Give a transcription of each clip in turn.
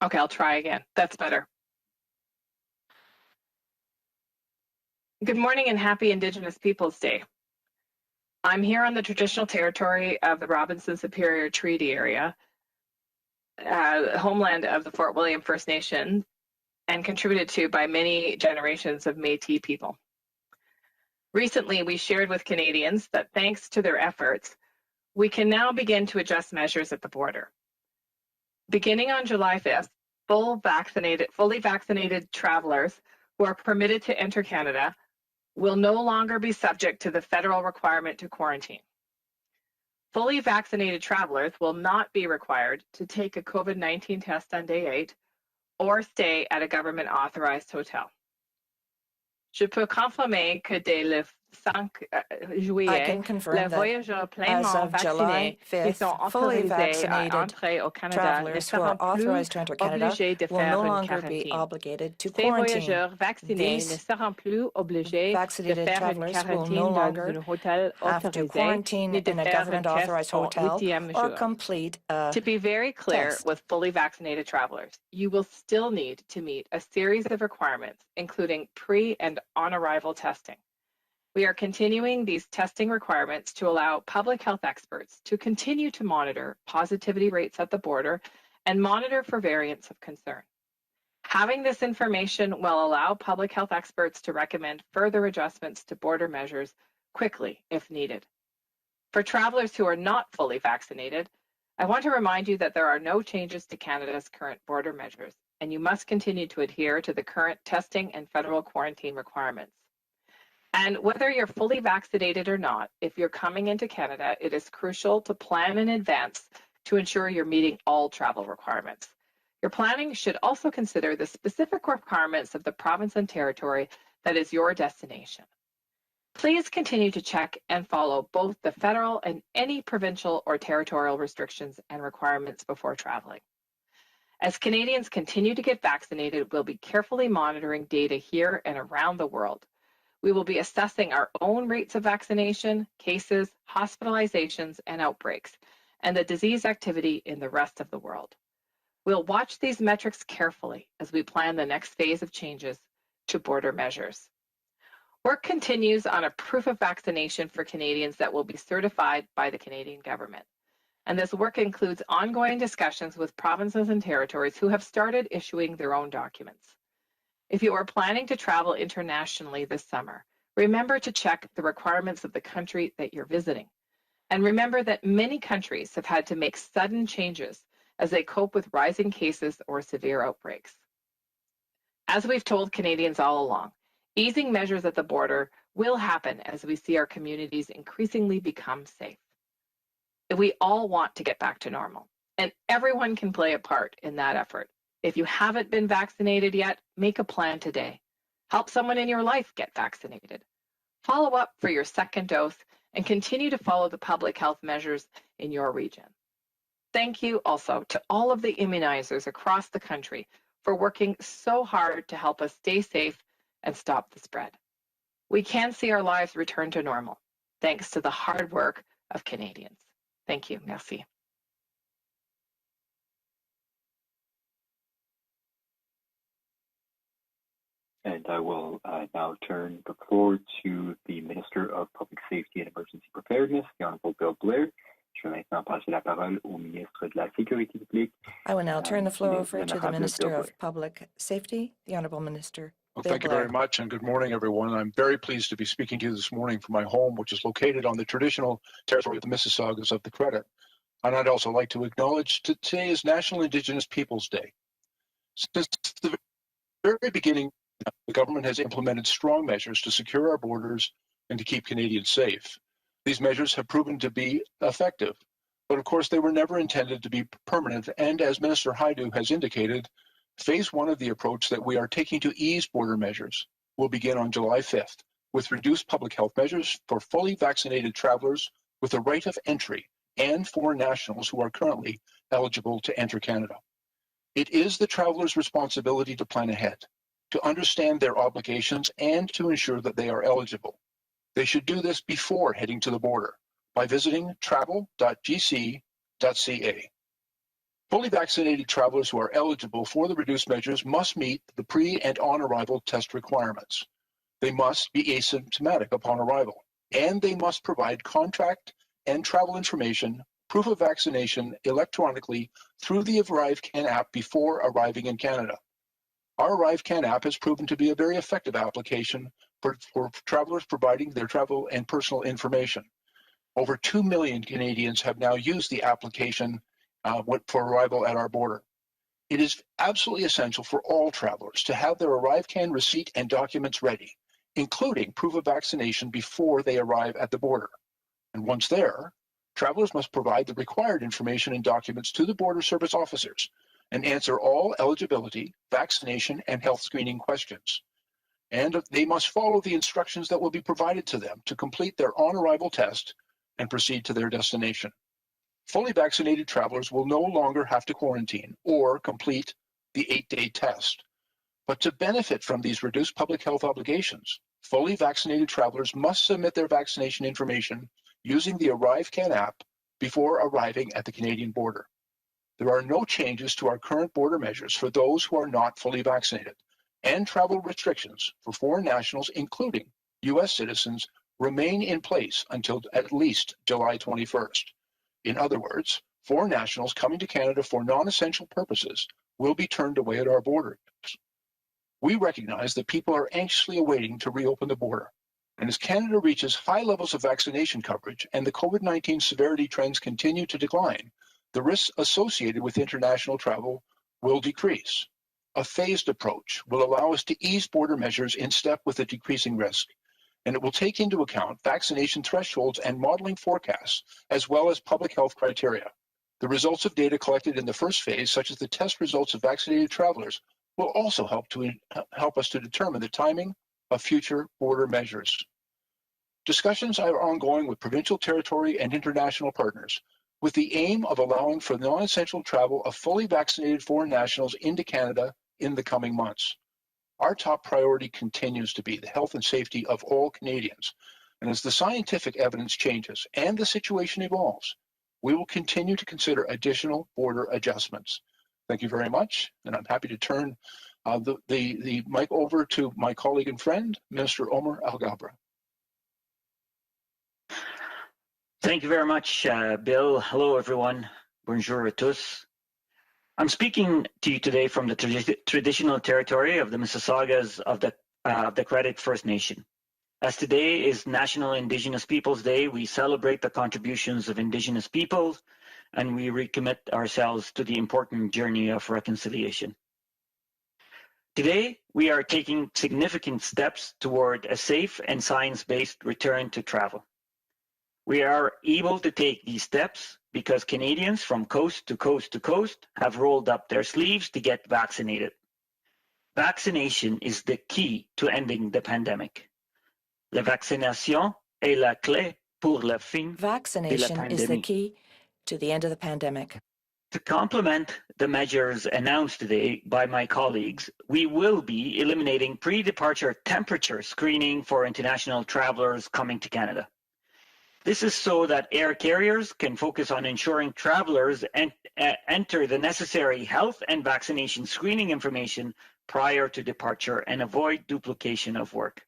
Okay, I'll try again. That's better. Good morning and happy Indigenous Peoples Day. I'm here on the traditional territory of the Robinson Superior Treaty Area, homeland of the Fort William First Nation, and contributed to by many generations of Métis people. Recently, we shared with Canadians that thanks to their efforts, we can now begin to adjust measures at the border. Beginning on July 5th, fully vaccinated travelers who are permitted to enter Canada will no longer be subject to the federal requirement to quarantine. Fully vaccinated travelers will not be required to take a COVID-19 test on day 8 or stay at a government-authorized hotel. Je peux confirmer que dès le 5 juillet, les voyageurs pleinement vaccinés qui sont autorisés à entrer au Canada ne seront plus obligés de faire une quarantaine. Ces voyageurs vaccinés ne seront plus obligés de faire une quarantaine dans un hôtel autorisé ni de faire un test au 8e jour. To be very clear with fully vaccinated travelers, you will still need to meet a series of requirements, including pre- and on-arrival testing. We are continuing these testing requirements to allow public health experts to continue to monitor positivity rates at the border and monitor for variants of concern. Having this information will allow public health experts to recommend further adjustments to border measures quickly if needed. For travelers who are not fully vaccinated, I want to remind you that there are no changes to Canada's current border measures, and you must continue to adhere to the current testing and federal quarantine requirements. And whether you're fully vaccinated or not, if you're coming into Canada, it is crucial to plan in advance to ensure you're meeting all travel requirements. Your planning should also consider the specific requirements of the province and territory that is your destination. Please continue to check and follow both the federal and any provincial or territorial restrictions and requirements before traveling. As Canadians continue to get vaccinated, we'll be carefully monitoring data here and around the world. We will be assessing our own rates of vaccination, cases, hospitalizations, and outbreaks, and the disease activity in the rest of the world. We'll watch these metrics carefully as we plan the next phase of changes to border measures. Work continues on a proof of vaccination for Canadians that will be certified by the Canadian government. And this work includes ongoing discussions with provinces and territories who have started issuing their own documents. If you are planning to travel internationally this summer, remember to check the requirements of the country that you're visiting. And remember that many countries have had to make sudden changes as they cope with rising cases or severe outbreaks. As we've told Canadians all along, easing measures at the border will happen as we see our communities increasingly become safe. We all want to get back to normal, and everyone can play a part in that effort. If you haven't been vaccinated yet, make a plan today. Help someone in your life get vaccinated. Follow up for your second dose and continue to follow the public health measures in your region. Thank you also to all of the immunizers across the country for working so hard to help us stay safe and stop the spread. We can see our lives return to normal, thanks to the hard work of Canadians. Thank you. Merci. And I will now turn the floor to the Minister of Public Safety and Emergency Preparedness, the Honourable Bill Blair. Je vais maintenant passer la parole au ministre de la Sécurité publique. I will now turn the floor over to the Minister of Public Safety, the Honourable Minister. Well, thank you very much, and good morning, everyone. I'm very pleased to be speaking to you this morning from my home, which is located on the traditional territory of the Mississaugas of the Credit. And I'd also like to acknowledge today is National Indigenous Peoples Day. Since the very beginning, the government has implemented strong measures to secure our borders and to keep Canadians safe. These measures have proven to be effective, but of course they were never intended to be permanent. And as Minister Hajdu has indicated, phase one of the approach that we are taking to ease border measures will begin on July 5th with reduced public health measures for fully vaccinated travelers with a right of entry and foreign nationals who are currently eligible to enter Canada. It is the traveler's responsibility to plan ahead, to understand their obligations, and to ensure that they are eligible. They should do this before heading to the border by visiting travel.gc.ca. Fully vaccinated travelers who are eligible for the reduced measures must meet the pre- and on-arrival test requirements. They must be asymptomatic upon arrival, and they must provide contact and travel information, proof of vaccination electronically through the ArriveCan app before arriving in Canada. Our ArriveCan app has proven to be a very effective application for travelers providing their travel and personal information. Over 2 million Canadians have now used the application for arrival at our border. It is absolutely essential for all travelers to have their ArriveCan receipt and documents ready, including proof of vaccination before they arrive at the border. And once there, travelers must provide the required information and documents to the border service officers and answer all eligibility, vaccination, and health screening questions. And they must follow the instructions that will be provided to them to complete their on-arrival test and proceed to their destination. Fully vaccinated travelers will no longer have to quarantine or complete the 8-day test. But to benefit from these reduced public health obligations, fully vaccinated travelers must submit their vaccination information using the ArriveCan app before arriving at the Canadian border. There are no changes to our current border measures for those who are not fully vaccinated, and travel restrictions for foreign nationals, including U.S. citizens, remain in place until at least July 21st. In other words, foreign nationals coming to Canada for non-essential purposes will be turned away at our borders. We recognize that people are anxiously awaiting to reopen the border. And as Canada reaches high levels of vaccination coverage and the COVID-19 severity trends continue to decline, the risks associated with international travel will decrease. A phased approach will allow us to ease border measures in step with the decreasing risk, and it will take into account vaccination thresholds and modeling forecasts, as well as public health criteria. The results of data collected in the first phase, such as the test results of vaccinated travelers, will also help us to determine the timing of future border measures. Discussions are ongoing with provincial, territory, and international partners, with the aim of allowing for non-essential travel of fully vaccinated foreign nationals into Canada in the coming months. Our top priority continues to be the health and safety of all Canadians. And as the scientific evidence changes and the situation evolves, we will continue to consider additional border adjustments. Thank you very much. And I'm happy to turn the mic over to my colleague and friend, Minister Omer Alghabra. Thank you very much, Bill. Hello, everyone. Bonjour à tous. I'm speaking to you today from the traditional territory of the Mississaugas of the Credit First Nation. As today is National Indigenous Peoples Day, we celebrate the contributions of Indigenous peoples and we recommit ourselves to the important journey of reconciliation. Today, we are taking significant steps toward a safe and science-based return to travel. We are able to take these steps because Canadians from coast to coast to coast have rolled up their sleeves to get vaccinated. Vaccination is the key to ending the pandemic. La vaccination est la clé pour la fin de la Vaccination pandémie. is the key to the end of the pandemic. To complement the measures announced today by my colleagues, we will be eliminating pre-departure temperature screening for international travelers coming to Canada. This is so that air carriers can focus on ensuring travelers enter the necessary health and vaccination screening information prior to departure and avoid duplication of work.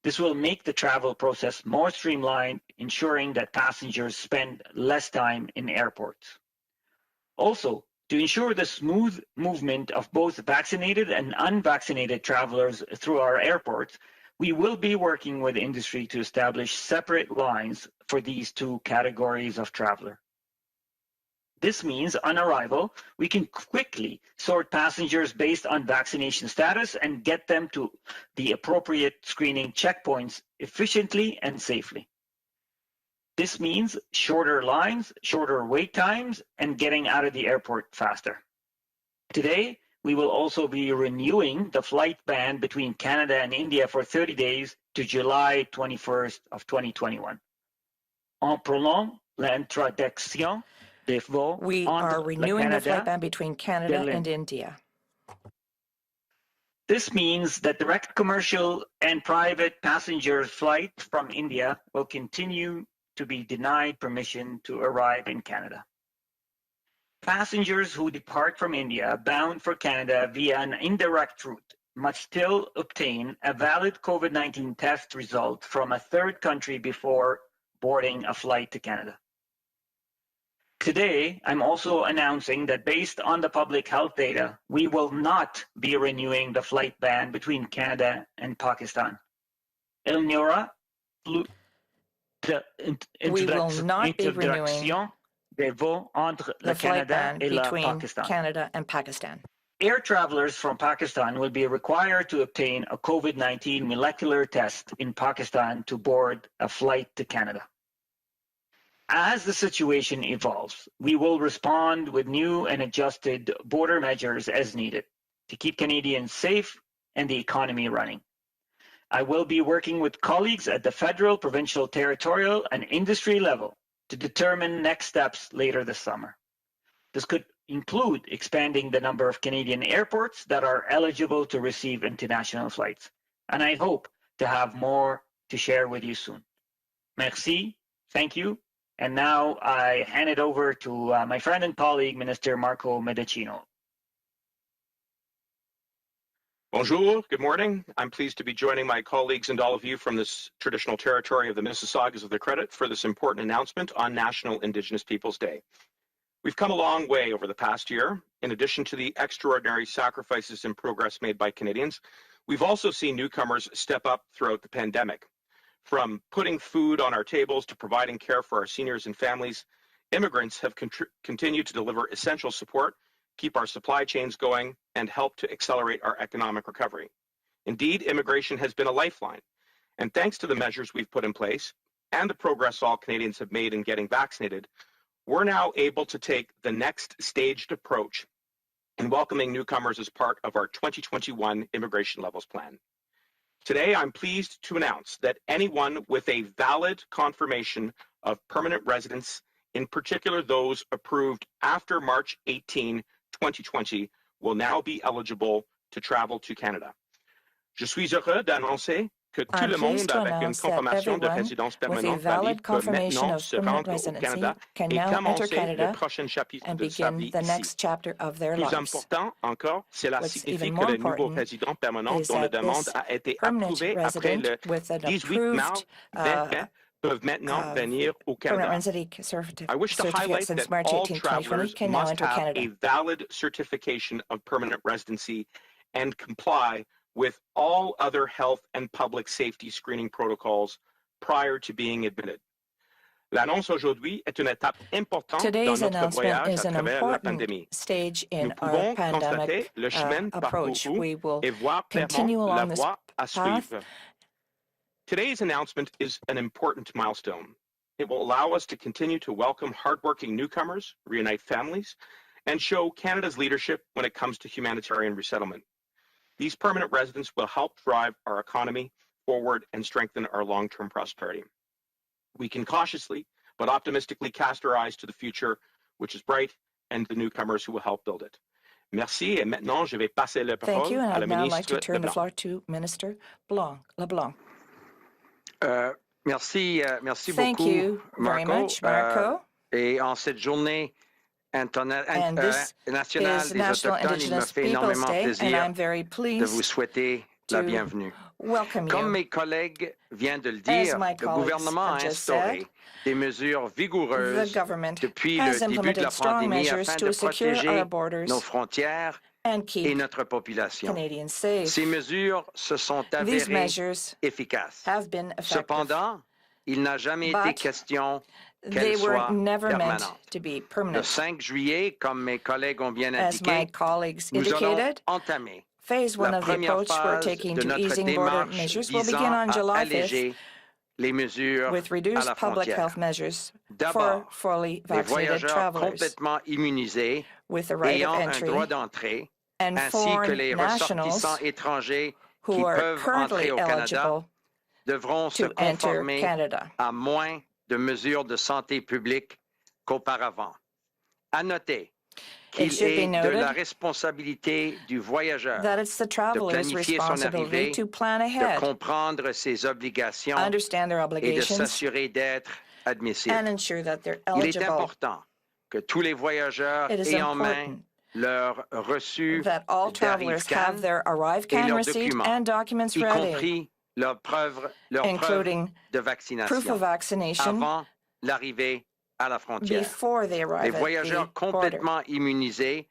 This will make the travel process more streamlined, ensuring that passengers spend less time in airports. Also, to ensure the smooth movement of both vaccinated and unvaccinated travelers through our airports, we will be working with industry to establish separate lines for these two categories of traveler. This means on arrival, we can quickly sort passengers based on vaccination status and get them to the appropriate screening checkpoints efficiently and safely. This means shorter lines, shorter wait times, and getting out of the airport faster. Today, we will also be renewing the flight ban between Canada and India for 30 days to July 21st of 2021. On prolonge l'introduction des vols We are renewing the flight ban between Canada and India. This means that direct commercial and private passenger flights from India will continue to be denied permission to arrive in Canada. Passengers who depart from India bound for Canada via an indirect route must still obtain a valid COVID-19 test result from a third country before boarding a flight to Canada. Today, I'm also announcing that based on the public health data, we will not be renewing the flight ban between Canada and Pakistan. Il n'y aura plus We will not be renewing d'interdiction des vols entre the le flight Canada ban et le between Pakistan. Canada and Pakistan. Air travelers from Pakistan will be required to obtain a COVID-19 molecular test in Pakistan to board a flight to Canada. As the situation evolves, we will respond with new and adjusted border measures as needed to keep Canadians safe and the economy running. I will be working with colleagues at the federal, provincial, territorial, and industry level to determine next steps later this summer. This could include expanding the number of Canadian airports that are eligible to receive international flights. And I hope to have more to share with you soon. Merci, thank you. And now I hand it over to my friend and colleague, Minister Marco Medicino. Bonjour, good morning. I'm pleased to be joining my colleagues and all of you from this traditional territory of the Mississaugas of the Credit for this important announcement on National Indigenous Peoples Day. We've come a long way over the past year. In addition to the extraordinary sacrifices and progress made by Canadians, we've also seen newcomers step up throughout the pandemic. From putting food on our tables to providing care for our seniors and families, immigrants have continued to deliver essential support, keep our supply chains going, and help to accelerate our economic recovery. Indeed, immigration has been a lifeline. And thanks to the measures we've put in place and the progress all Canadians have made in getting vaccinated, we're now able to take the next staged approach in welcoming newcomers as part of our 2021 Immigration Levels Plan. Today, I'm pleased to announce that anyone with a valid confirmation of permanent residence, in particular those approved after March 18, 2020, will now be eligible to travel to Canada. Je suis heureux d'annoncer que tout le monde avec une confirmation de résidence permanente valide peut maintenant se rendre au Canada et commencer le prochain chapitre de sa vie ici. Plus important encore, cela signifie que les nouveaux résidents permanents dont la demande a été approuvée après le 18 mars 2020 peuvent maintenant venir au Canada. I wish to highlight that all travelers must have a valid certification of permanent residency and comply with all other health and public safety screening protocols prior to being admitted. L'annonce aujourd'hui est une étape importante dans notre voyage à travers la pandémie. Nous pouvons constater le chemin parcouru et voir clairement la voie à suivre. Today's announcement is an important milestone. It will allow us to continue to welcome hardworking newcomers, reunite families, and show Canada's leadership when it comes to humanitarian resettlement. These permanent residents will help drive our economy forward and strengthen our long-term prosperity. We can cautiously but optimistically cast our eyes to the future, which is bright, and the newcomers who will help build it. Merci, et maintenant je vais passer la parole à la now like to ministre turn the Leblanc. floor to Minister LeBlanc. Merci Thank beaucoup, you very Marco. much, Marco. Et en cette journée And this nationale is des National Autochtones, il me Indigenous fait Peoples énormément Day, and plaisir I'm very de pleased vous souhaiter la to bienvenue. welcome Comme you. mes collègues viennent de le As dire, my le colleagues gouvernement have a just instauré said, des mesures The vigoureuses government depuis le has début de implemented la strong pandémie measures afin to de secure our protéger borders nos frontières and et keep notre population. Canadians safe. Ces mesures se sont These avérées measures efficaces. have been effective, Cependant, il n'a jamais été but question they qu'elles were soient never meant permanentes. to be Le permanent. 5 juillet, comme mes collègues ont bien As my indiqué, colleagues nous allons indicated, entamer phase one la of the première approach we're phase taking de to notre easing border démarche measures will begin visant on à July 5th alléger les mesures with à reduced la public frontière. health measures for D'abord, fully les vaccinated voyageurs travelers complètement immunisés with the right of ayant un entry droit d'entrée, and ainsi que foreign les nationals ressortissants étrangers qui who are peuvent currently entrer au Canada eligible devront se to enter conformer Canada. à moins de mesures de santé publique qu'auparavant. À noter qu'il should be est de la noted responsabilité du voyageur that it's the de traveler's planifier son responsibility arrivée, to plan de ahead, comprendre ses obligations understand their et de obligations, s'assurer d'être admissible. and ensure that they're Il est eligible. important que tous les voyageurs It is aient en main important leur reçu that all travelers have d'ArriveCAN, their ArriveCAN leurs receipt documents, and documents y ready, compris leur preuve including de proof vaccination, of vaccination avant l'arrivée à la frontière. before they Les arrive at voyageurs the border. complètement immunisés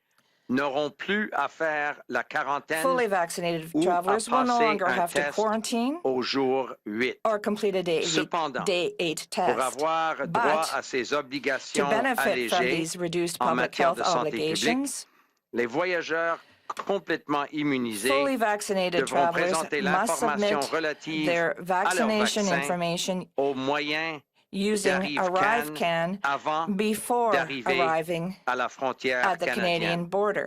n'auront plus à faire la quarantaine Fully vaccinated ou à travelers will no passer longer un have to test quarantine au jour 8. or complete a Cependant, day 8 pour test. avoir droit But à ces to obligations benefit from allégées these reduced en public matière health de santé publique, obligations, les voyageurs complètement immunisés fully vaccinated devront travelers présenter must l'information submit relative their à leur vaccination vaccin information au moyen using d'ArriveCAN ArriveCAN avant before d'arriver arriving à la frontière at the Canadian canadienne. border.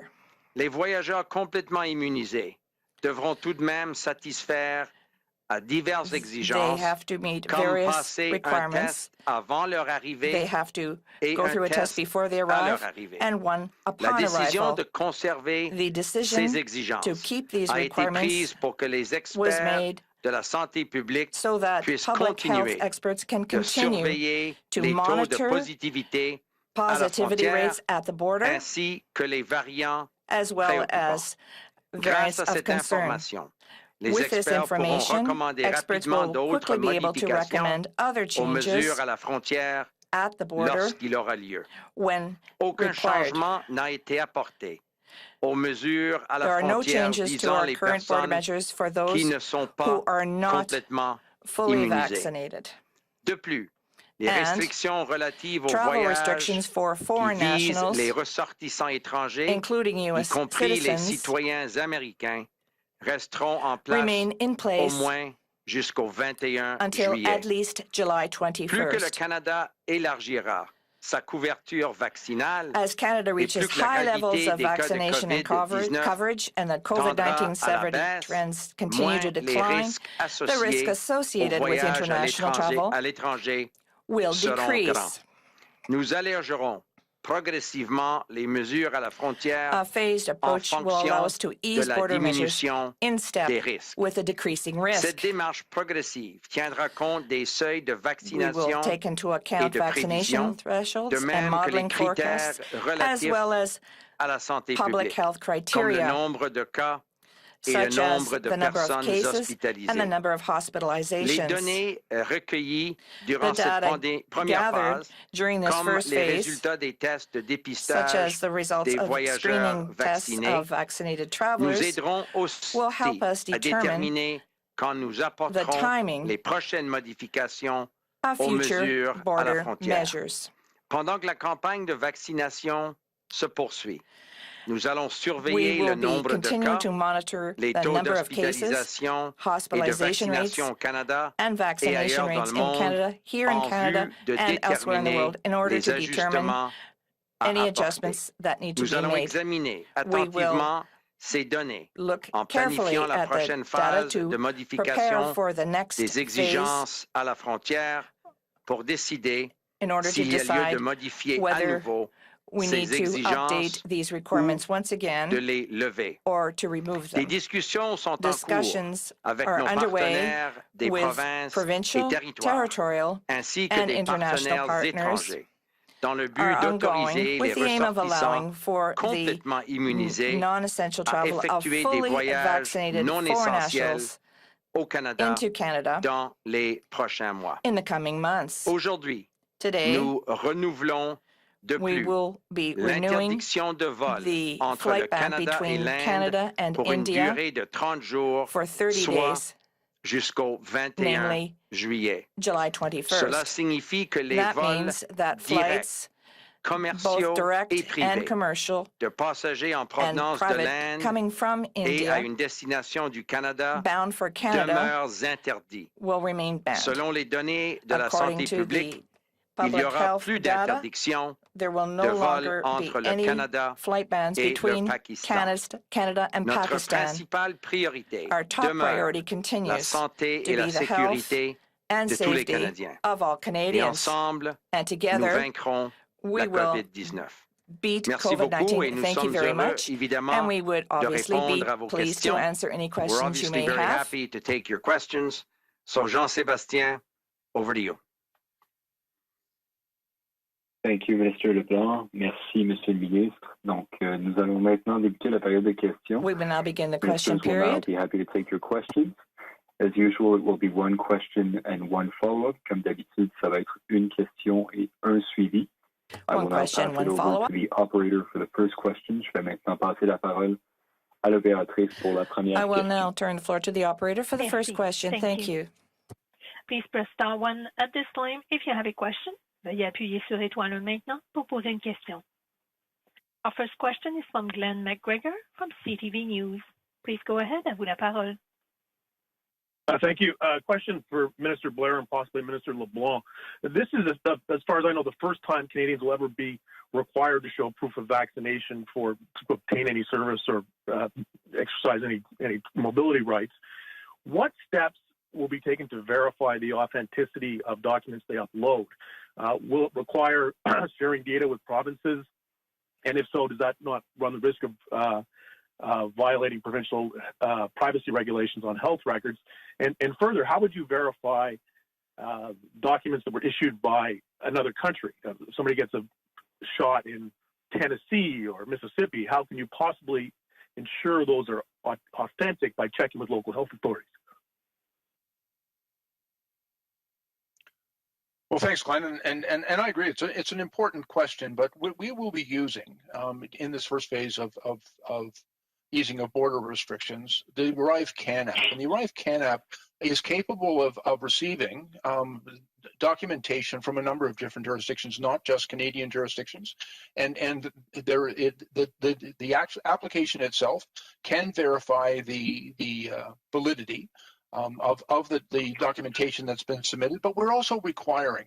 Les voyageurs complètement immunisés devront tout de même satisfaire à diverses They exigences, have to meet comme various passer un requirements. test avant leur They arrivée have to et go un through a test test before they à leur arrive arrivée. and one La upon décision arrival. de conserver The decision ces exigences to keep these a été requirements prise pour que les was experts made de la santé publique so that puissent public health continuer experts can de continue surveiller to les taux de monitor positivité à la positivity frontière rates at the border ainsi que les variants as well préoccupants. as variants Grâce à of cette concern. information, les With this experts pourront information, recommander experts rapidement will d'autres quickly be able to modifications recommend other aux changes mesures à la frontière at the border lorsqu'il aura lieu. when Aucun required. changement n'a été apporté aux mesures à There la are no frontière changes to visant our les current border personnes measures for qui those ne sont pas who are not complètement fully immunisés. vaccinated. De plus, les And restrictions relatives aux travel voyages restrictions for qui foreign visent nationals, les ressortissants étrangers, including y U.S. compris les citizens, citoyens américains, resteront en place remain in au place moins jusqu'au 21 until juillet. at least July Plus que le 21st. Canada élargira sa couverture vaccinale, As Canada reaches plus que la high levels gravité of des cas de vaccination and COVID-19 coverage and that tendra COVID-19 à la severity baisse, trends continue moins to les decline, risques the risk associés aux associated with voyages international travel à l'étranger will seront grands. decrease. Nous allègerons progressivement les mesures à la frontière A phased en approach will allow fonction us to de ease la border measures diminution in step des risques. with a decreasing Cette risk. démarche progressive tiendra compte des seuils de We will vaccination take into et account de vaccination prévision, thresholds de and même que les modeling critères forecasts, as relatifs well as à la santé public publique, health comme le criteria, nombre de cas et le such as nombre de the number of personnes cases and the hospitalisées. number of Les hospitalizations. données recueillies durant The cette data première gathered phase, during this comme first les phase, résultats des tests de such dépistage as the results des of voyageurs screening tests vaccinés, of vaccinated nous travelers, aideront aussi will help us à determine déterminer quand nous apporterons timing les prochaines modifications of aux future mesures à la border frontière. measures. Pendant que la campagne de vaccination se poursuit, nous allons We surveiller le will be nombre de continuing cas, to monitor les the taux number of cases, d'hospitalisation et de hospitalization rates, vaccination au Canada and et vaccination ailleurs dans rates le in monde Canada, here in en Canada, vue de and elsewhere in the déterminer world, in order les to determine ajustements à any apporter. adjustments that need to Nous be allons made. examiner We will attentivement ces données look en carefully planifiant la at the prochaine data phase to de prepare modification for the next des phase exigences à la frontière pour décider in order to s'il y a lieu de decide modifier à whether nouveau we ces need to exigences update these requirements once de again les lever. or to remove Des them. discussions sont en cours Discussions avec are nos underway partenaires des with provinces et provincial, territoires, territorial, ainsi que and des international partenaires partners étrangers, dans le but are ongoing d'autoriser les with the aim of allowing ressortissants for the complètement immunisés non-essential à travel of effectuer des fully voyages vaccinated non foreign essentiels nationals au Canada into Canada dans les prochains mois. in the coming months. Aujourd'hui, Today, nous renouvelons de we plus will be renewing l'interdiction de vol the entre le flight ban Canada et between l'Inde Canada and pour une India durée de 30 jours, for 30 soit days, jusqu'au 21 namely juillet. July Cela 21st. signifie que les That vols means that directs, flights, commerciaux both direct et and privés commercial de passagers en and provenance de private, l'Inde coming from et à India une destination du Canada bound for Canada demeurent interdits. will remain banned. Selon les données de la According santé to publique, the il y public aura health plus data, d'interdiction there will de no vol longer be entre le any Canada flight bans et le between Pakistan. Canada and Notre Pakistan. principale priorité Our top demeure priority la continues santé to et la be the health sécurité and de tous les safety Canadiens. of all Et Canadians. ensemble, And nous together, vaincrons we la will COVID-19. beat Merci beaucoup et COVID-19. nous Thank you sommes very heureux, much. évidemment, And we would de obviously be répondre à vos pleased to questions. answer any We're questions you obviously may very have. happy to take your questions. So, Jean-Sébastien, over to you. Thank you, Minister Leblanc. Merci, Monsieur le Ministre. Donc, nous allons maintenant débuter la période de questions. We will now begin the question Ministers will now period. be happy to take your questions. As usual, it will be one question and one follow-up. Comme d'habitude, ça va être une question et un suivi. I will now pass question, it one over follow-up. to the operator for the first question. Je vais maintenant passer la parole à l'opératrice pour la première I will question. now turn the floor to the operator for the first Merci. question. Thank you. Please press star one at this time if you have a question. Veuillez appuyer sur étoile 1 maintenant pour poser une question. Our first question is from Glenn McGregor from CTV News. Please go ahead. À vous la parole. Thank you. Question for Minister Blair and possibly Minister LeBlanc. This is, as far as I know, the first time Canadians will ever be required to show proof of vaccination to obtain any service or exercise any mobility rights. What steps will be taken to verify the authenticity of documents they upload? Will it require sharing data with provinces? And if so, does that not run the risk of violating provincial privacy regulations on health records? And further, how would you verify documents that were issued by another country? Somebody gets a shot in Tennessee or Mississippi. How can you possibly ensure those are authentic by checking with local health authorities? Well, thanks, Glenn, and I agree. It's an important question, but we will be using in this first phase of easing of border restrictions the Arrive Can app, and the Arrive Can app is capable of receiving documentation from a number of different jurisdictions, not just Canadian jurisdictions, and the actual application itself can verify the validity of the documentation that's been submitted, but we're also requiring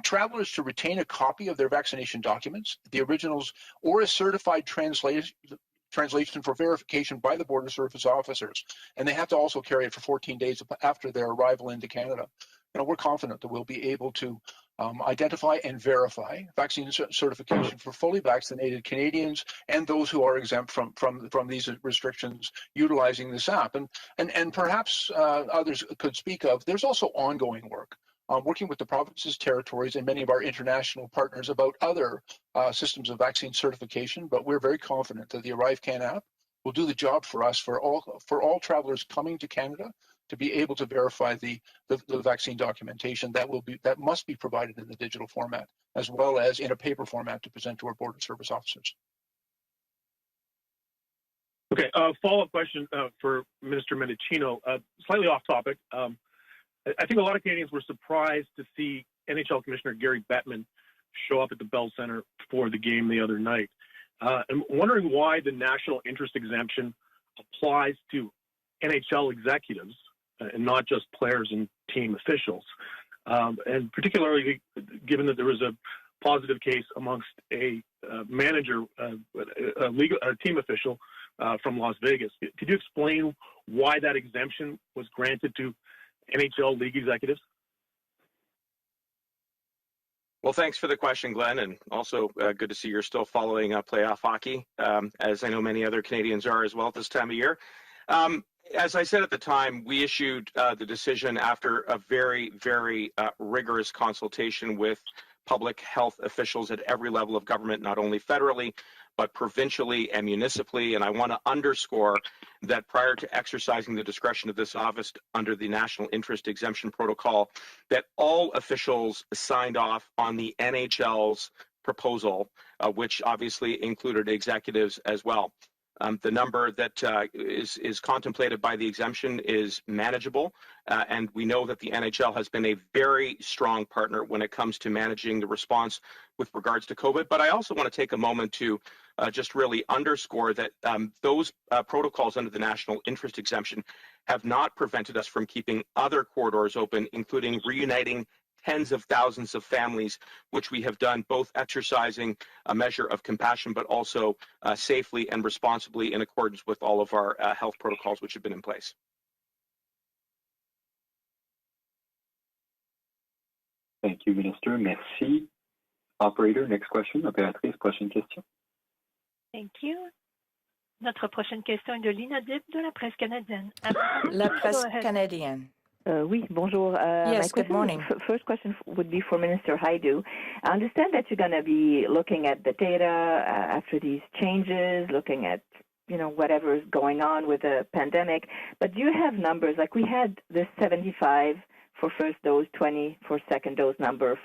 travelers to retain a copy of their vaccination documents, the originals, or a certified translation for verification by the Border Service officers. And they have to also carry it for 14 days after their arrival into Canada. We're confident that we'll be able to identify and verify vaccine certification for fully vaccinated Canadians and those who are exempt from these restrictions utilizing this app. And perhaps others could speak of, there's also ongoing work, working with the provinces, territories, and many of our international partners about other systems of vaccine certification. But we're very confident that the Arrive Can app will do the job for us, for all travelers coming to Canada, to be able to verify the vaccine documentation that must be provided in the digital format, as well as in a paper format to present to our Border Service officers. Okay, follow-up question for Minister Mendicino, slightly off topic. I think a lot of Canadians were surprised to see NHL Commissioner Gary Bettman show up at the Bell Centre for the game the other night. I'm wondering why the national interest exemption applies to NHL executives and not just players and team officials, and particularly given that there was a positive case amongst a manager, a team official from Las Vegas. Could you explain why that exemption was granted to NHL league executives? Well, thanks for the question, Glenn, and also good to see you're still following playoff hockey, as I know many other Canadians are as well at this time of year. As I said at the time, we issued the decision after a very, very rigorous consultation with public health officials at every level of government, not only federally, but provincially and municipally. And I want to underscore that prior to exercising the discretion of this office under the National Interest Exemption Protocol, that all officials signed off on the NHL's proposal, which obviously included executives as well. The number that is contemplated by the exemption is manageable, and we know that the NHL has been a very strong partner when it comes to managing the response with regards to COVID. But I also want to take a moment to just really underscore that those protocols under the national interest exemption have not prevented us from keeping other corridors open, including reuniting tens of thousands of families, which we have done both exercising a measure of compassion, but also safely and responsibly in accordance with all of our health protocols which have been in place. Thank you, Minister. Merci. Operator, next question. Opératrice, prochaine question. Thank you. Notre prochaine question est de l'inaudible de la presse canadienne. La presse canadienne. Oui, bonjour. Yes, good morning. First question would be for Minister Haidu. I understand that you're going to be looking at the data after these changes, looking at whatever is going on with the pandemic. But do you have numbers? Like we had this 75 for first dose, 20 for second dose number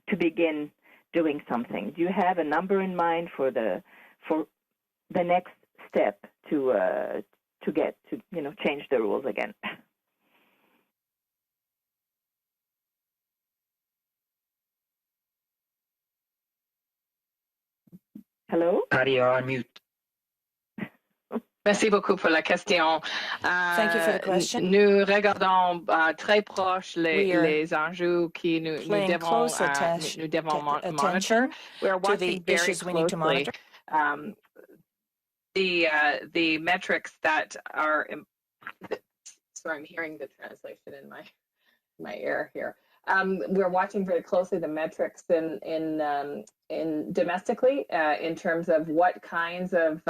to begin doing something. Do you have a number in mind for the next step to change the rules again? Hello? Patty, you're on mute. Merci beaucoup pour la question. Thank you for the question. Nous regardons très proche We are les enjeux qui nous devons monitor. We are watching very issues we need to closely monitor. The metrics that are. Sorry, I'm hearing the translation in my ear here. We're watching very closely the metrics in domestically in terms of what kinds of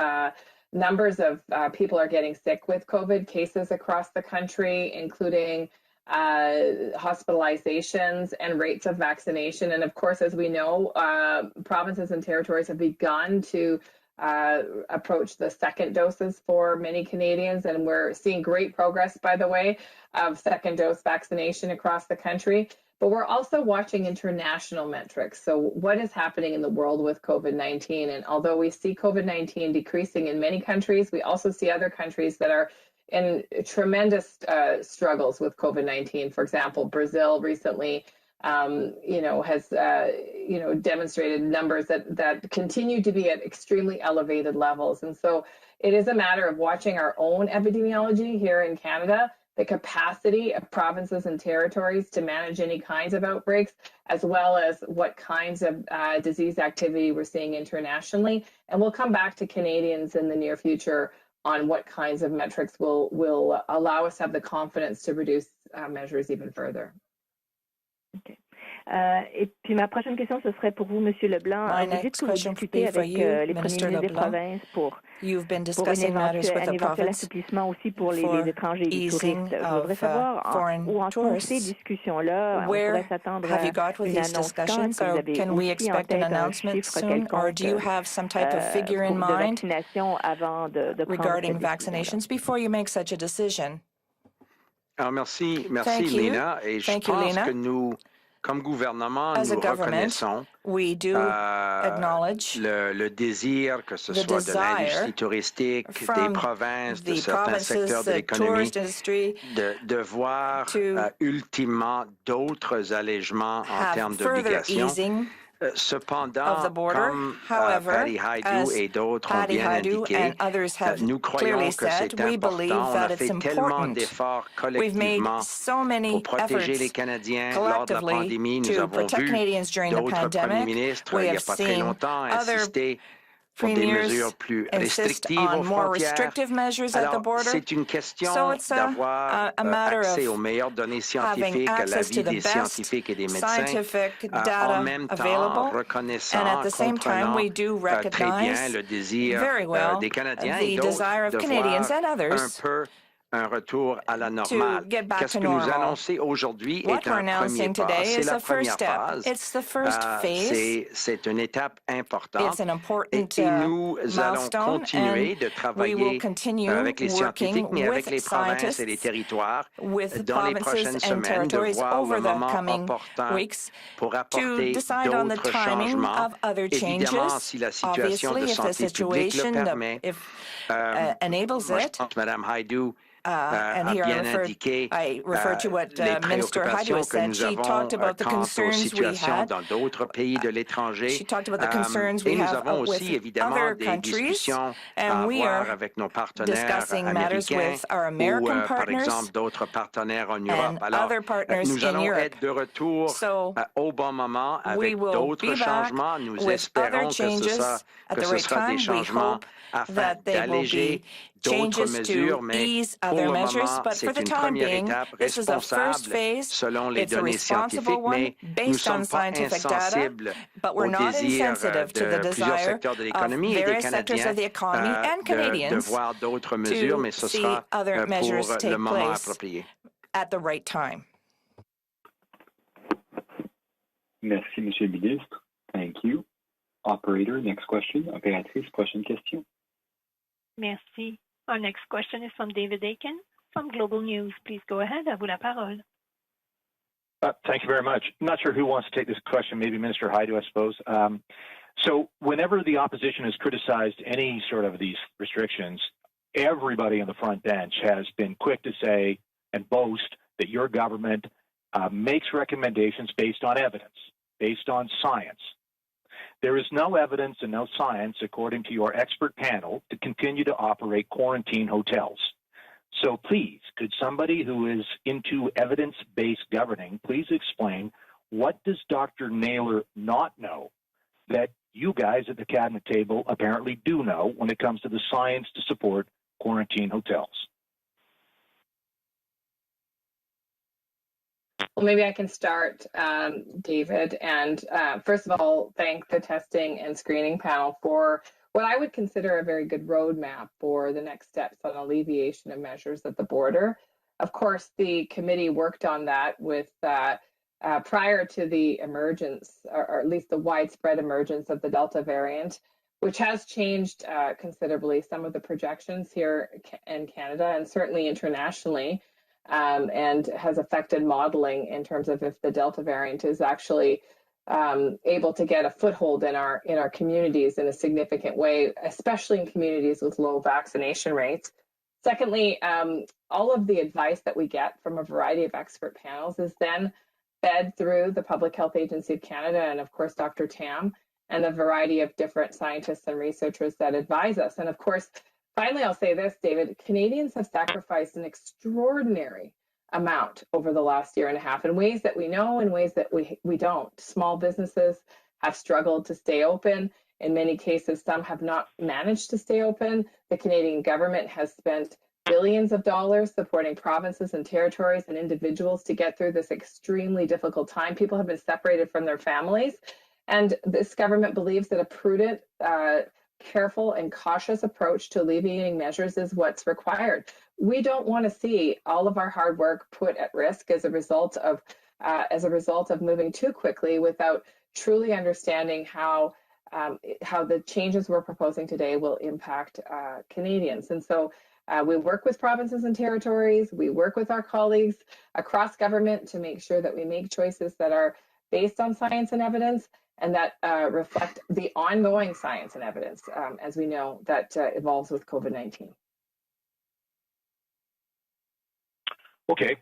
numbers of people are getting sick with COVID cases across the country, including hospitalizations and rates of vaccination. And of course, as we know, provinces and territories have begun to approach the second doses for many Canadians, and we're seeing great progress, by the way, of second dose vaccination across the country. But we're also watching international metrics. So what is happening in the world with COVID-19? And although we see COVID-19 decreasing in many countries, we also see other countries that are in tremendous struggles with COVID-19. For example, Brazil recently has demonstrated numbers that continue to be at extremely elevated levels. And so it is a matter of watching our own epidemiology here in Canada, the capacity of provinces and territories to manage any kinds of outbreaks, as well as what kinds of disease activity we're seeing internationally. And we'll come back to Canadians in the near future on what kinds of metrics will allow us to have the confidence to reduce measures even further. Okay. Et puis ma prochaine question, ce serait pour vous, Monsieur Leblanc. Vous dites que vous discutez avec les premiers ministres des provinces pour un éventuel assouplissement aussi pour les étrangers et les touristes. Je voudrais savoir où en sont ces discussions-là. On pourrait s'attendre à une annonce quand? Est-ce que vous avez aussi en tête un chiffre quelconque de vaccination avant de prendre cette décision? Alors, merci Léna. Et je pense que nous, comme gouvernement, nous reconnaissons le désir que ce soit de l'industrie touristique, des provinces, de certains secteurs de l'économie, de voir ultimement d'autres allègements en termes d'obligations. Cependant, comme Patty Haidu et d'autres ont bien indiqué, nous croyons que c'est important. On a fait tellement d'efforts collectivement pour protéger les Canadiens lors de la pandémie. Nous avons vu d'autres premiers ministres, il n'y a pas très longtemps, insister pour des mesures plus restrictives aux frontières. Alors, c'est une question d'avoir accès aux meilleures données scientifiques, à l'avis des scientifiques et des médecins, en même temps reconnaissant, comprenant très bien le désir des Canadiens et d'autres de voir un peu un retour à la normale. Qu'est-ce que nous annonçons aujourd'hui est un premier pas. C'est la première phase. C'est une étape importante. Et nous allons continuer de travailler avec les scientifiques, mais avec les provinces et les territoires dans les prochaines semaines, de voir le moment opportun pour apporter d'autres changements. Évidemment, si la situation de santé publique le permet. Moi, je pense que Mme Haidu and here I refer to what Minister Haidu has said. She talked about the concerns we had. Dans d'autres pays de l'étranger. She talked about the concerns we have with other countries, and we are discussing matters with our American partners and other partners in Europe. So we will be back with other changes at the right time. We hope that they will be changes to ease other measures, but for the time being, this is a first phase. It's a responsible one based on scientific data, but we're not insensitive to the desire of various sectors of the economy and Canadians to see other measures take place. at the right time. Merci, Monsieur le Ministre. Thank you. Operator, next question. Opératrice, prochaine question. Merci. Our next question is from David Aiken from Global News. Please go ahead. À vous la parole. Thank you very much. I'm not sure who wants to take this question, maybe Minister Haidu, I suppose. So whenever the opposition has criticized any sort of these restrictions, everybody on the front bench has been quick to say and boast that your government makes recommendations based on evidence, based on science. There is no evidence and no science, according to your expert panel, to continue to operate quarantine hotels. So please, could somebody who is into evidence-based governing please explain what does Dr. Naylor not know that you guys at the cabinet table apparently do know when it comes to the science to support quarantine hotels? Well, maybe I can start, David, and first of all, thank the testing and screening panel for what I would consider a very good roadmap for the next steps on alleviation of measures at the border. Of course, the committee worked on that with prior to the emergence, or at least the widespread emergence of the Delta variant, which has changed considerably some of the projections here in Canada and certainly internationally, and has affected modeling in terms of if the Delta variant is actually able to get a foothold in our communities in a significant way, especially in communities with low vaccination rates. Secondly, all of the advice that we get from a variety of expert panels is then fed through the Public Health Agency of Canada and, of course, Dr. Tam and a variety of different scientists and researchers that advise us. And, of course, finally, I'll say this, David, Canadians have sacrificed an extraordinary amount over the last year and a half in ways that we know and ways that we don't. Small businesses have struggled to stay open. In many cases, some have not managed to stay open. The Canadian government has spent billions of dollars supporting provinces and territories and individuals to get through this extremely difficult time. People have been separated from their families. And this government believes that a prudent, careful and cautious approach to alleviating measures is what's required. We don't want to see all of our hard work put at risk as a result of moving too quickly without truly understanding how the changes we're proposing today will impact Canadians. And so we work with provinces and territories, we work with our colleagues across government to make sure that we make choices that are based on science and evidence and that reflect the ongoing science and evidence, as we know, that evolves with COVID-19. Okay.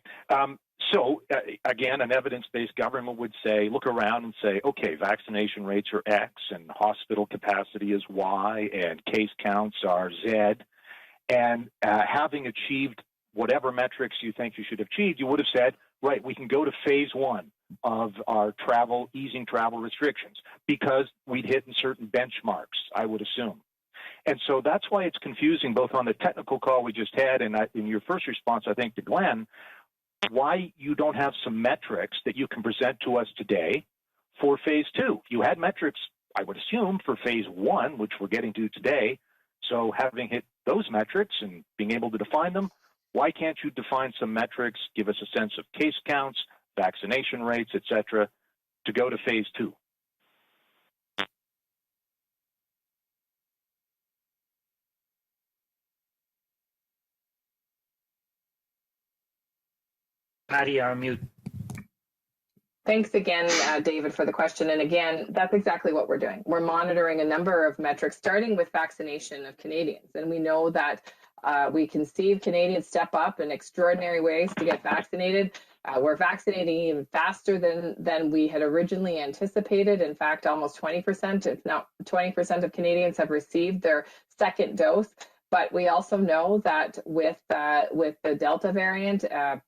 So again, an evidence-based government would say, look around and say, okay, vaccination rates are X and hospital capacity is Y and case counts are Z. And having achieved whatever metrics you think you should have achieved, you would have said, right, we can go to phase one of our easing travel restrictions because we'd hit certain benchmarks, I would assume. And so that's why it's confusing, both on the technical call we just had and in your first response, I think, to Glenn, why you don't have some metrics that you can present to us today for phase two. You had metrics, I would assume, for phase one, which we're getting to today. So having hit those metrics and being able to define them, why can't you define some metrics, give us a sense of case counts, vaccination rates, et cetera, to go to phase two? Patty, you're on mute. Thanks again, David, for the question. And again, that's exactly what we're doing. We're monitoring a number of metrics, starting with vaccination of Canadians. And we know that we can see Canadians step up in extraordinary ways to get vaccinated. We're vaccinating even faster than we had originally anticipated. In fact, almost 20%, if not 20% of Canadians have received their second dose. But we also know that with the Delta variant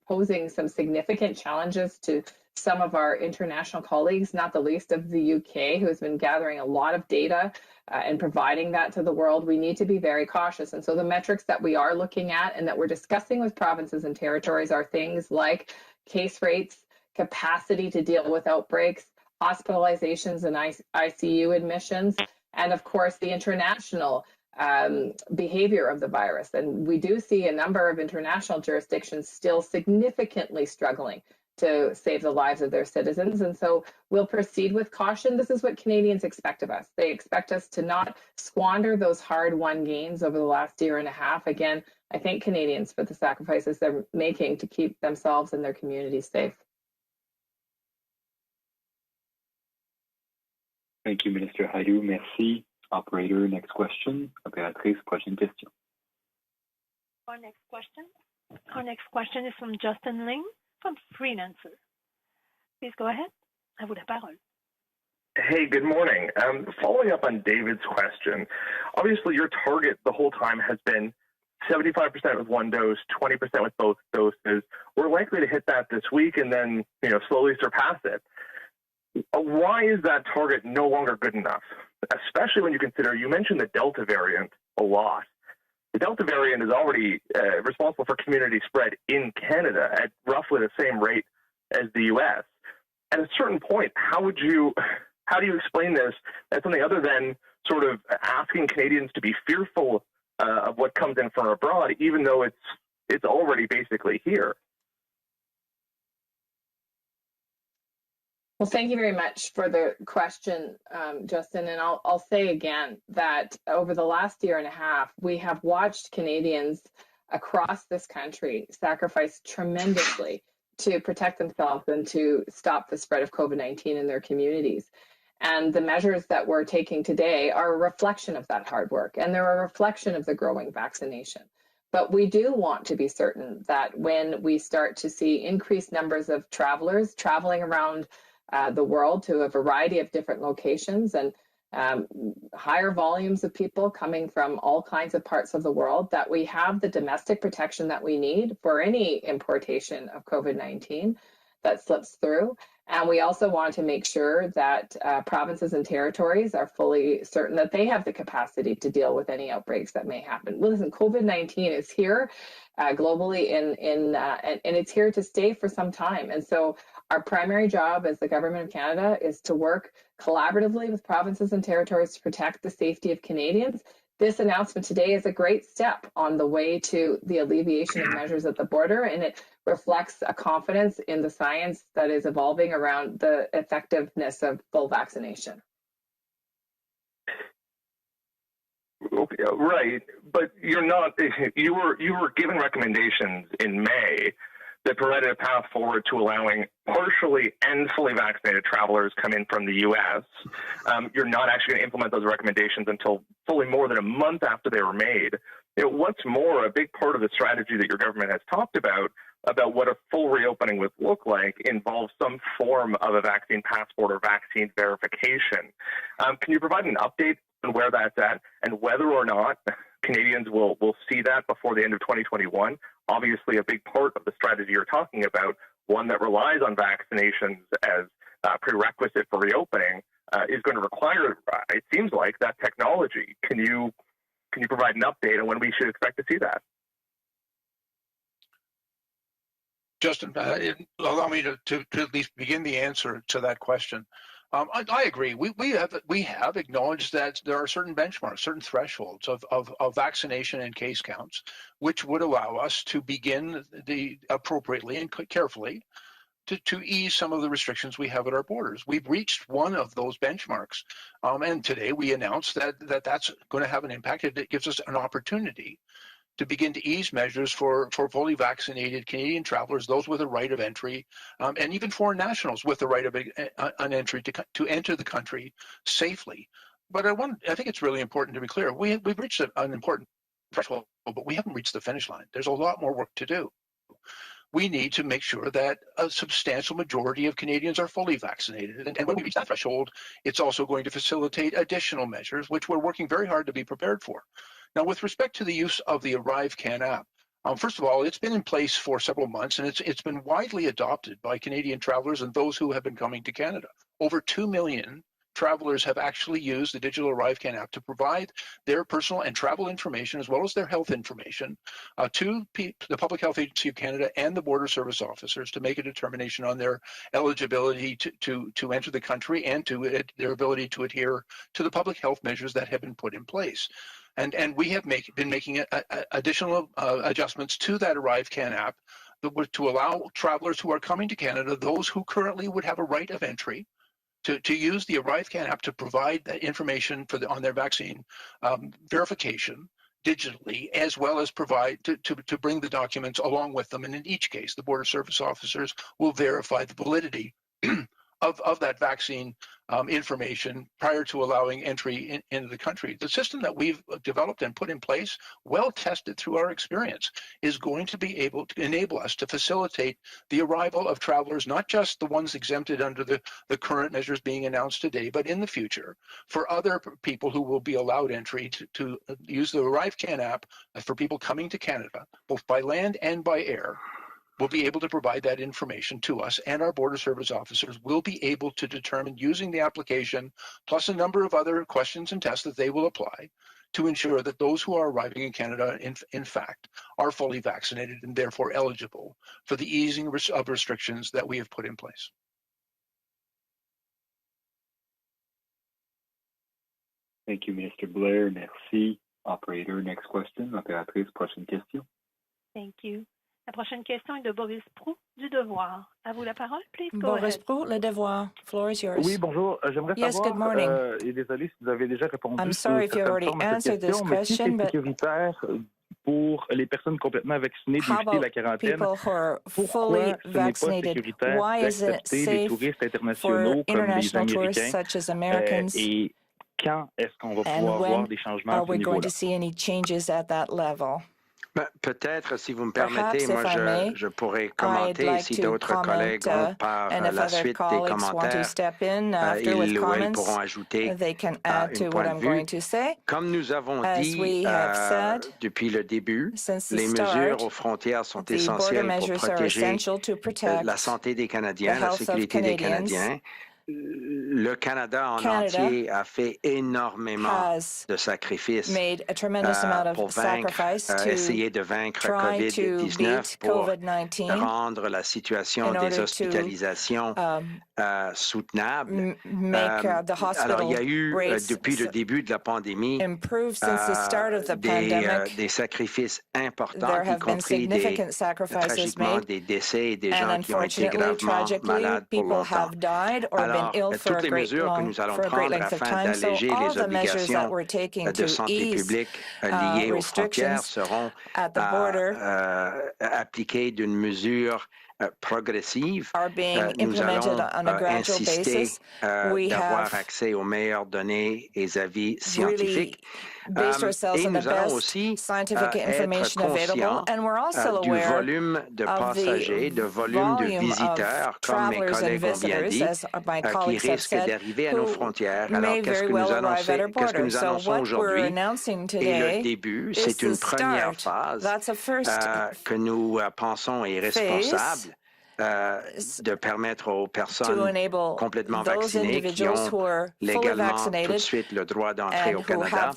posing some significant challenges to some of our international colleagues, not the least of the UK, who has been gathering a lot of data and providing that to the world, we need to be very cautious. And so the metrics that we are looking at and that we're discussing with provinces and territories are things like case rates, capacity to deal with outbreaks, hospitalizations and ICU admissions, and of course the international behavior of the virus. And we do see a number of international jurisdictions still significantly struggling to save the lives of their citizens. And so we'll proceed with caution. This is what Canadians expect of us. They expect us to not squander those hard-won gains over the last year and a half. Again, I thank Canadians for the sacrifices they're making to keep themselves and their communities safe. Thank you, Minister Haidou. Merci. Operator, next question. Opératrice, prochaine question. Our next question is from Justin Ling from Freelancer. Please go ahead. À vous la parole. Hey, good morning. Following up on David's question, obviously your target the whole time has been 75% with one dose, 20% with both doses. We're likely to hit that this week and then, slowly surpass it. Why is that target no longer good enough? Especially when you consider, you mentioned the Delta variant a lot. The Delta variant is already responsible for community spread in Canada at roughly the same rate as the U.S. At a certain point, how do you explain this as something other than sort of asking Canadians to be fearful of what comes in from abroad, even though it's already basically here? Well, thank you very much for the question, Justin. And I'll say again that over the last year and a half, we have watched Canadians across this country sacrifice tremendously to protect themselves and to stop the spread of COVID-19 in their communities. And the measures that we're taking today are a reflection of that hard work, and they're a reflection of the growing vaccination. But we do want to be certain that when we start to see increased numbers of travelers traveling around the world to a variety of different locations and higher volumes of people coming from all kinds of parts of the world, that we have the domestic protection that we need for any importation of COVID-19 that slips through. And we also want to make sure that provinces and territories are fully certain that they have the capacity to deal with any outbreaks that may happen. Listen, COVID-19 is here globally and it's here to stay for some time. And so our primary job as the Government of Canada is to work collaboratively with provinces and territories to protect the safety of Canadians. This announcement today is a great step on the way to the alleviation of measures at the border, and it reflects a confidence in the science that is evolving around the effectiveness of full vaccination. Okay, right, but you're not. You were given recommendations in May that provided a path forward to allowing partially and fully vaccinated travelers come in from the U.S. You're not actually going to implement those recommendations until fully more than a month after they were made. What's more, a big part of the strategy that your government has talked about what a full reopening would look like involves some form of a vaccine passport or vaccine verification. Can you provide an update on where that's at and whether or not Canadians will see that before the end of 2021? Obviously, a big part of the strategy you're talking about, one that relies on vaccinations as a prerequisite for reopening, is going to require, it seems like, that technology. Can you provide an update on when we should expect to see that? Justin, allow me to at least begin the answer to that question. I agree. We have acknowledged that there are certain benchmarks, certain thresholds of vaccination and case counts, which would allow us to begin appropriately and carefully to ease some of the restrictions we have at our borders. We've reached one of those benchmarks, and today we announced that that's going to have an impact. It gives us an opportunity to begin to ease measures for fully vaccinated Canadian travelers, those with a right of entry, and even foreign nationals with the right of an entry to enter the country safely. But I think it's really important to be clear. We've reached an important threshold, but we haven't reached the finish line. There's a lot more work to do. We need to make sure that a substantial majority of Canadians are fully vaccinated. And when we reach that threshold, it's also going to facilitate additional measures, which we're working very hard to be prepared for. Now, with respect to the use of the ArriveCAN app, first of all, it's been in place for several months, and it's been widely adopted by Canadian travelers and those who have been coming to Canada. Over 2 million travelers have actually used the digital ArriveCAN app to provide their personal and travel information, as well as their health information, to the Public Health Agency of Canada and the Border Service officers to make a determination on their eligibility to enter the country and to their ability to adhere to the public health measures that have been put in place. And we have been making additional adjustments to that ArriveCan app to allow travelers who are coming to Canada, those who currently would have a right of entry, to use the ArriveCan app to provide that information on their vaccine verification digitally, as well as provide to bring the documents along with them. And in each case, the border service officers will verify the validity of that vaccine information prior to allowing entry into the country. The system that we've developed and put in place, well tested through our experience, is going to be able to enable us to facilitate the arrival of travelers, not just the ones exempted under the current measures being announced today, but in the future, for other people who will be allowed entry to use the ArriveCan app for people coming to Canada, both by land and by air. Will be able to provide that information to us, and our border service officers will be able to determine, using the application plus a number of other questions and tests that they will apply, to ensure that those who are arriving in Canada in fact are fully vaccinated and therefore eligible for the easing of restrictions that we have put in place. Thank you, Minister Blair. Merci. Operator, next question. Opératrice, prochaine question. Thank you. La prochaine question est de Boris Proulx du Devoir. À vous la parole, please. Boris Proulx, Le Devoir. Floor is yours. Oui, bonjour. J'aimerais savoir, good morning. Et désolé si vous avez déjà répondu. I'm sorry if you already answered this question, but sécuritaire pour les personnes complètement vaccinées d'éviter la quarantaine. People who are fully vaccinated, why is it safe for international tourists such as Americans? Et quand est-ce qu'on va pouvoir voir des changements à ce niveau-là? Are we going to see any changes at that level? Peut-être, si vous me permettez, moi, je pourrais commenter si d'autres collègues ont par la suite des commentaires, ils ou elles pourront ajouter une point de vue. Comme nous avons dit depuis le début, les mesures aux frontières sont essentielles pour protéger la santé des Canadiens, la sécurité des Canadiens. Le Canada en entier a fait énormément de sacrifices pour essayer de vaincre COVID-19, pour rendre la situation des hospitalisations soutenable. Alors, il y a eu, depuis le début de la pandémie, des sacrifices importants, y compris tragiquement des décès et des gens qui ont été gravement malades pour longtemps. Alors, toutes les mesures que nous allons prendre afin d'alléger les obligations de santé publique liées aux frontières seront appliquées d'une mesure progressive. Nous allons insister d'avoir accès aux meilleures données et avis scientifiques. Et nous allons aussi être conscients du volume de passagers, du volume de visiteurs, comme mes collègues ont bien dit, qui risquent d'arriver à nos frontières. Alors, qu'est-ce que nous annonçons aujourd'hui? Et le début, c'est une première phase que nous pensons est responsable. De permettre aux personnes complètement vaccinées qui ont légalement tout de suite le droit d'entrer au Canada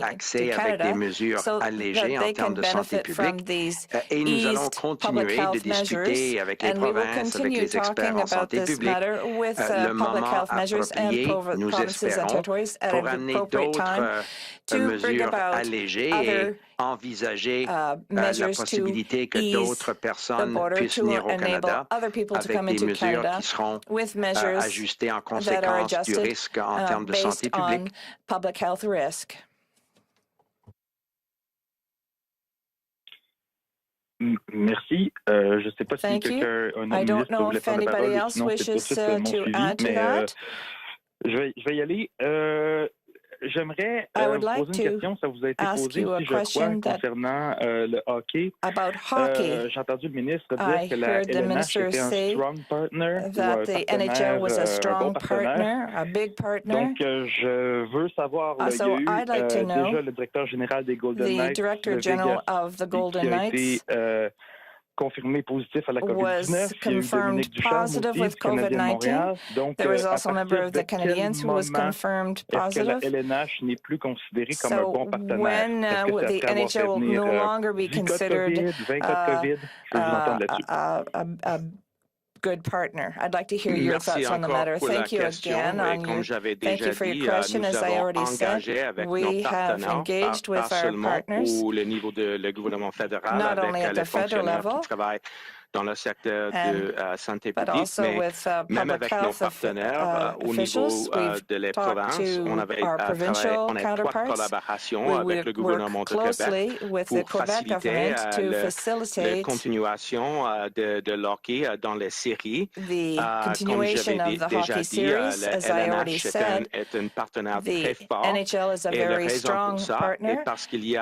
accès avec des mesures allégées en termes de santé publique. Et nous allons continuer de discuter avec les provinces, avec les experts en santé publique, le moment approprié, nous espérons, pour amener d'autres mesures allégées et envisager la possibilité que d'autres personnes puissent venir au Canada avec des mesures qui seront ajustées en conséquence du risque en termes de santé publique. Merci. Je ne sais pas si quelqu'un, un ministre voulait prendre la parole, sinon c'est pour ça que mon suivi, mais je vais y aller. J'aimerais vous poser une question, ça vous a été posé aussi, je crois, concernant le hockey. J'ai entendu le ministre dire que la LNH était un strong partner, un bon partenaire. Donc, je veux savoir, il y a eu déjà le directeur général des Golden Knights, qui a été confirmé positif à la COVID-19. Il y a eu Dominique Ducharme aussi, du Canadien de Montréal. Donc, à partir de quel moment est-ce que la LNH n'est plus considérée comme un bon partenaire? Est-ce que c'est après avoir fait venir 10 cas de COVID, 20 cas de COVID? Je veux vous entendre là-dessus. good partner. I'd like to hear your thoughts on the matter. Thank you again thank you for your question. As I already said, we have engaged with our partners, not only at the federal level, dans le secteur de santé but publique, also mais with même public avec nos health partenaires au niveau de les provinces, on avait travaillé en étroite collaboration avec le gouvernement de Québec pour faciliter la continuation de l'hockey dans les séries. Comme j'avais déjà dit, le LNH est un partenaire très fort. NHL is a very strong partner,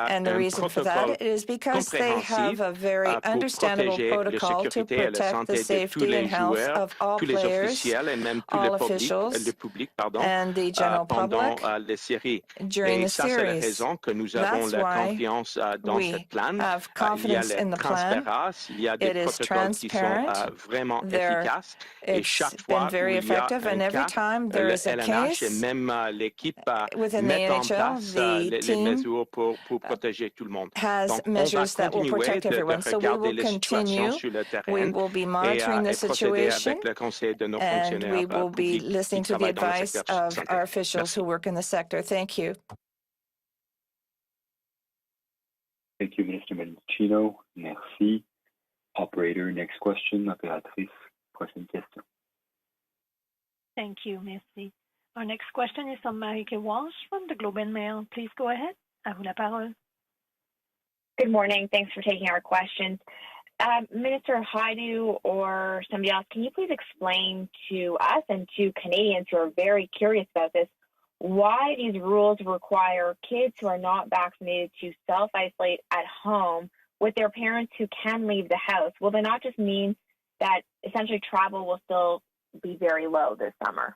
and the reason for that is because they have a very understandable protocol to protect the safety and health of all players, all officials, and the general public during the series. That's why we have confidence in the plan. It is transparent. It's been very effective, and every time there is a case within the NHL, the team has measures that will protect everyone. So we will continue. We will be monitoring the situation, and we will be listening to the advice of our officials who work in the sector. Thank you. Thank you, Minister Mendicino. Merci. Operator, next question. Opératrice, prochaine question. Thank you, merci. Our next question is from Marike Walsh from the Globe and Mail. Please go ahead. À vous la parole. Good morning. Thanks for taking our questions. Minister Haidu or somebody else, can you please explain to us and to Canadians who are very curious about this, why these rules require kids who are not vaccinated to self-isolate at home with their parents who can leave the house? Will they not just mean that essentially travel will still be very low this summer?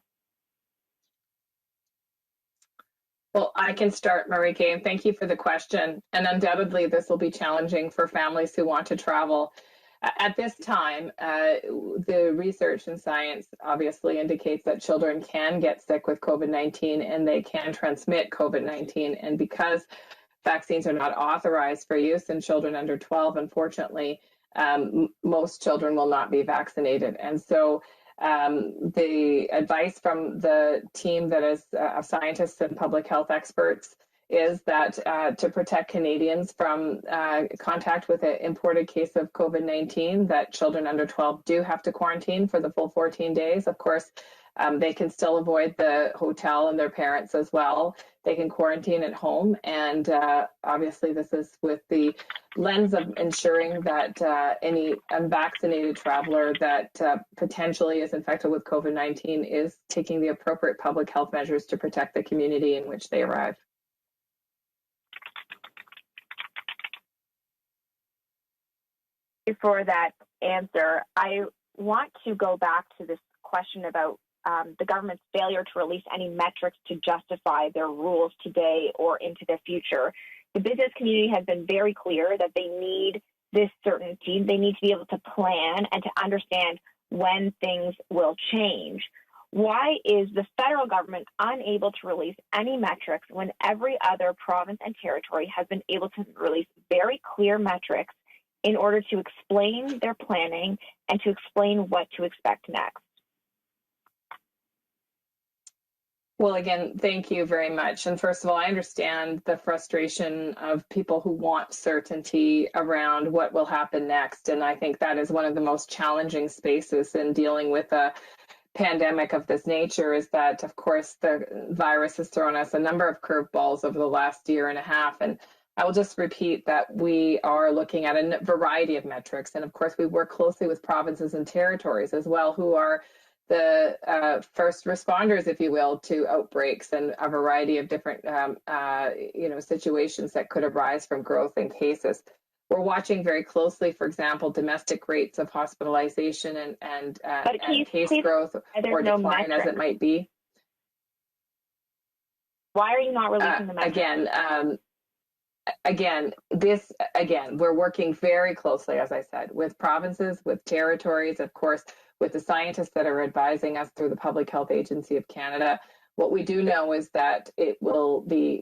Well, I can start, Marike, and thank you for the question. And undoubtedly, this will be challenging for families who want to travel. At this time, the research and science obviously indicates that children can get sick with COVID-19 and they can transmit COVID-19. And because vaccines are not authorized for use in children under 12, unfortunately, most children will not be vaccinated. And so the advice from the team that is of scientists and public health experts is that to protect Canadians from contact with an imported case of COVID-19, that children under 12 do have to quarantine for the full 14 days. Of course, they can still avoid the hotel and their parents as well. They can quarantine at home. And obviously, this is with the lens of ensuring that any unvaccinated traveler that potentially is infected with COVID-19 is taking the appropriate public health measures to protect the community in which they arrive. For that answer, I want to go back to this question about the government's failure to release any metrics to justify their rules today or into the future. The business community has been very clear that they need this certainty. They need to be able to plan and to understand when things will change. Why is the federal government unable to release any metrics when every other province and territory has been able to release very clear metrics in order to explain their planning and to explain what to expect next? Well, again, thank you very much. And first of all, I understand the frustration of people who want certainty around what will happen next. And I think that is one of the most challenging spaces in dealing with a pandemic of this nature, is that, of course, the virus has thrown us a number of curveballs over the last year and a half. And I will just repeat that we are looking at a variety of metrics. And of course, we work closely with provinces and territories as well, who are the first responders, if you will, to outbreaks and a variety of different situations that could arise from growth in cases. We're watching very closely, for example, domestic rates of hospitalization and case growth or decline as it might be. Why are you not releasing the metrics? Again, we're working very closely, as I said, with provinces, with territories, of course, with the scientists that are advising us through the Public Health Agency of Canada. What we do know is that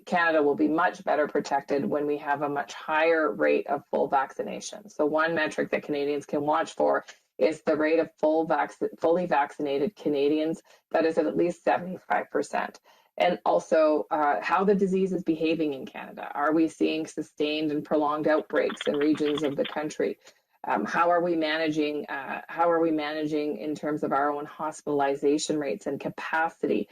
Canada will be much better protected when we have a much higher rate of full vaccination. So one metric that Canadians can watch for is the rate of fully vaccinated Canadians that is at least 75%. And also how the disease is behaving in Canada. Are we seeing sustained and prolonged outbreaks in regions of the country? How are we managing? In terms of our own hospitalization rates and capacity?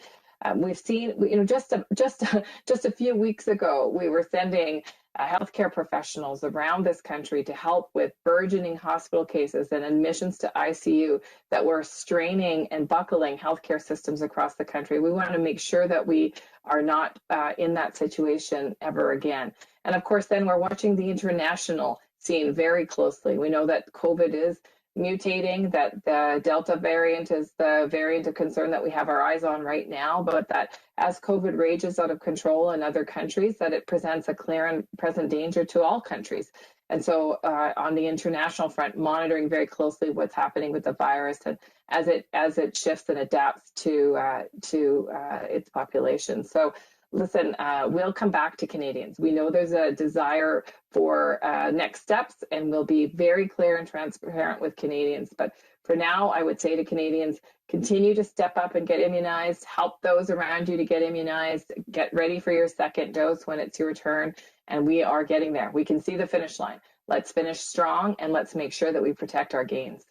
We've seen, just a few weeks ago, we were sending healthcare professionals around this country to help with burgeoning hospital cases and admissions to ICU that were straining and buckling healthcare systems across the country. We want to make sure that we are not in that situation ever again. And of course, then we're watching the international scene very closely. We know that COVID is mutating, that the Delta variant is the variant of concern that we have our eyes on right now, but that as COVID rages out of control in other countries, that it presents a clear and present danger to all countries. And so on the international front, monitoring very closely what's happening with the virus and as it shifts and adapts to its population. So listen, we'll come back to Canadians. We know there's a desire for next steps, and we'll be very clear and transparent with Canadians. But for now, I would say to Canadians, continue to step up and get immunized, help those around you to get immunized, get ready for your second dose when it's your turn, and we are getting there. We can see the finish line. Let's finish strong, and let's make sure that we protect our gains.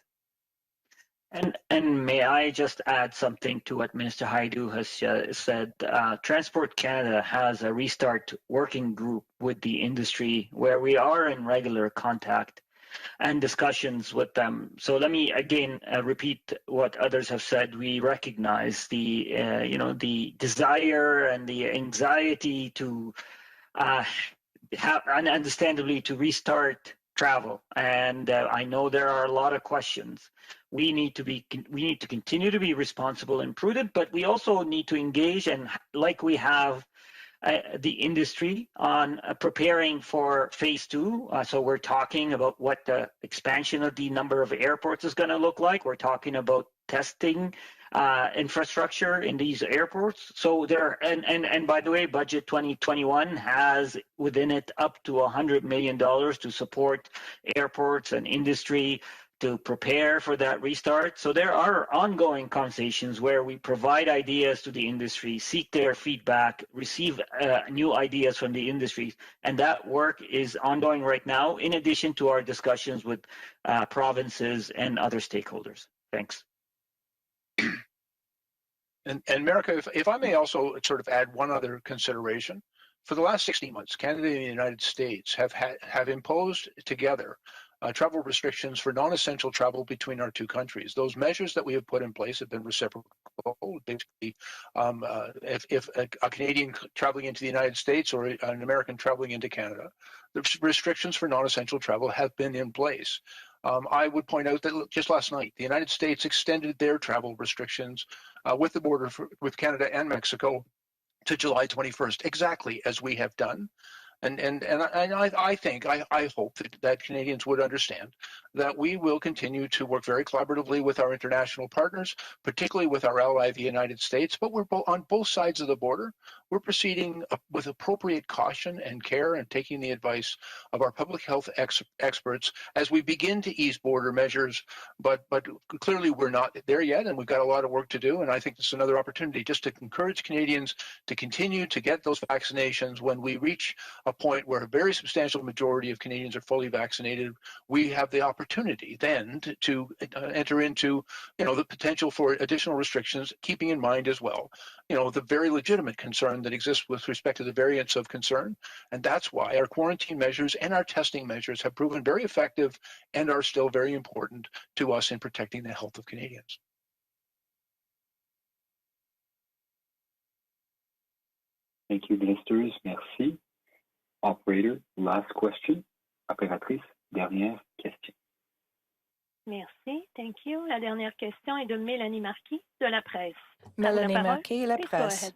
And may I just add something to what Minister Hajdu has said? Transport Canada has a restart working group with the industry where we are in regular contact and discussions with them. So let me again repeat what others have said. We recognize the the desire and the anxiety to have, and understandably, to restart travel. And I know there are a lot of questions. We need to continue to be responsible and prudent, but we also need to engage, and like we have the industry on preparing for phase 2. So we're talking about what the expansion of the number of airports is going to look like. We're talking about testing infrastructure in these airports. So there, and by the way, Budget 2021 has within it up to $100 million to support airports and industry to prepare for that restart. So there are ongoing conversations where we provide ideas to the industry, seek their feedback, receive new ideas from the industry, and that work is ongoing right now, in addition to our discussions with provinces and other stakeholders. Thanks. And America, if I may also sort of add one other consideration, for the last 16 months, Canada and the United States have imposed together travel restrictions for non-essential travel between our two countries. Those measures that we have put in place have been reciprocal. Basically, if a Canadian traveling into the United States or an American traveling into Canada, the restrictions for non-essential travel have been in place. I would point out that just last night, the United States extended their travel restrictions with the border with Canada and Mexico to July 21st, exactly as we have done. And I hope that Canadians would understand that we will continue to work very collaboratively with our international partners, particularly with our ally, the United States. But we're on both sides of the border. We're proceeding with appropriate caution and care and taking the advice of our public health experts as we begin to ease border measures. But clearly we're not there yet, and we've got a lot of work to do. And I think this is another opportunity just to encourage Canadians to continue to get those vaccinations. When we reach a point where a very substantial majority of Canadians are fully vaccinated, we have the opportunity then to enter into, the potential for additional restrictions, keeping in mind as well, the very legitimate concern that exists with respect to the variants of concern. And that's why our quarantine measures and our testing measures have proven very effective and are still very important to us in protecting the health of Canadians. Thank you, ministers. Merci. Operator, last question. Opératrice, dernière question. Merci. Thank you. La dernière question est de Mélanie Marquis de La Presse. Mélanie Marquis, La Presse.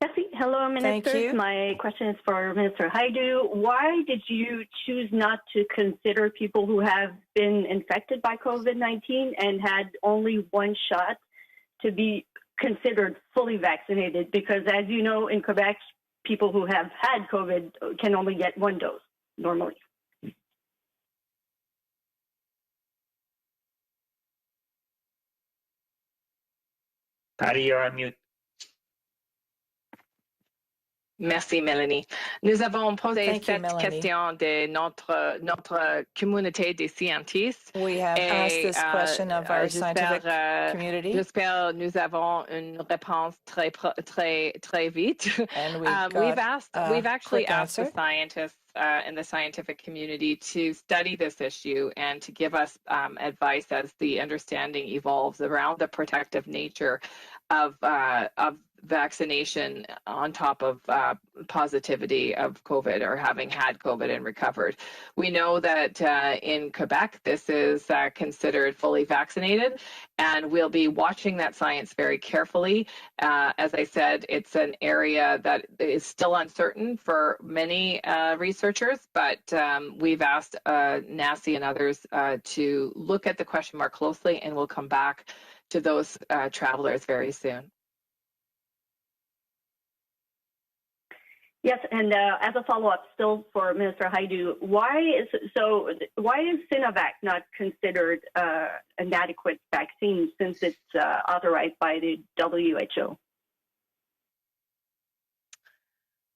Merci. Hello, ministers. My question is for Minister Hajdu. Why did you choose not to consider people who have been infected by COVID-19 and had only one shot to be considered fully vaccinated? Because as you know, in Quebec, people who have had COVID can only get one dose normally. Patty, you're on mute. Merci, Mélanie. Nous avons posé cette question de notre communauté des scientifiques. We have asked this question of our scientific community. J'espère nous avons une réponse très vite. And we've actually asked the scientists in the scientific community to study this issue and to give us advice as the understanding evolves around the protective nature of vaccination on top of positivity of COVID or having had COVID and recovered. We know that in Quebec, this is considered fully vaccinated, and we'll be watching that science very carefully. As I said, it's an area that is still uncertain for many researchers, but we've asked NACI and others to look at the question more closely, and we'll come back to those travelers very soon. Yes, and as a follow-up, still for Minister Hajdu, why is Sinovac not considered an adequate vaccine since it's authorized by the WHO?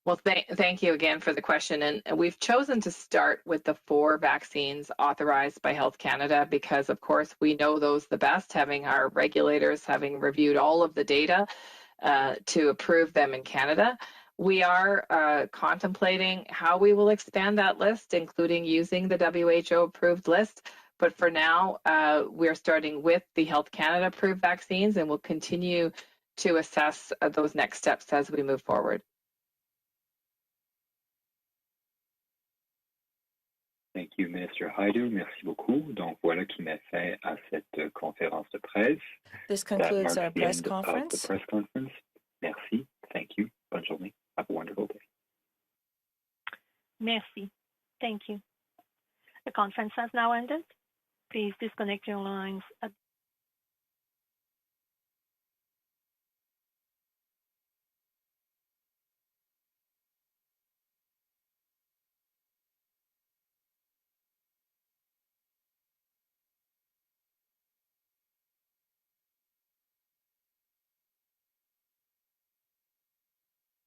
Well, thank you again for the question. And we've chosen to start with the 4 vaccines authorized by Health Canada because, of course, we know those the best, having our regulators having reviewed all of the data to approve them in Canada. We are contemplating how we will expand that list, including using the WHO-approved list. But for now, we're starting with the Health Canada-approved vaccines, and we'll continue to assess those next steps as we move forward. Thank you, Minister Hajdu. Merci beaucoup. Donc, voilà qui met fin à cette conférence de presse. This concludes our press conference. The press conference. Merci. Thank you. Bonne journée. Have a wonderful day. Merci. Thank you. The conference has now ended. Please disconnect your lines at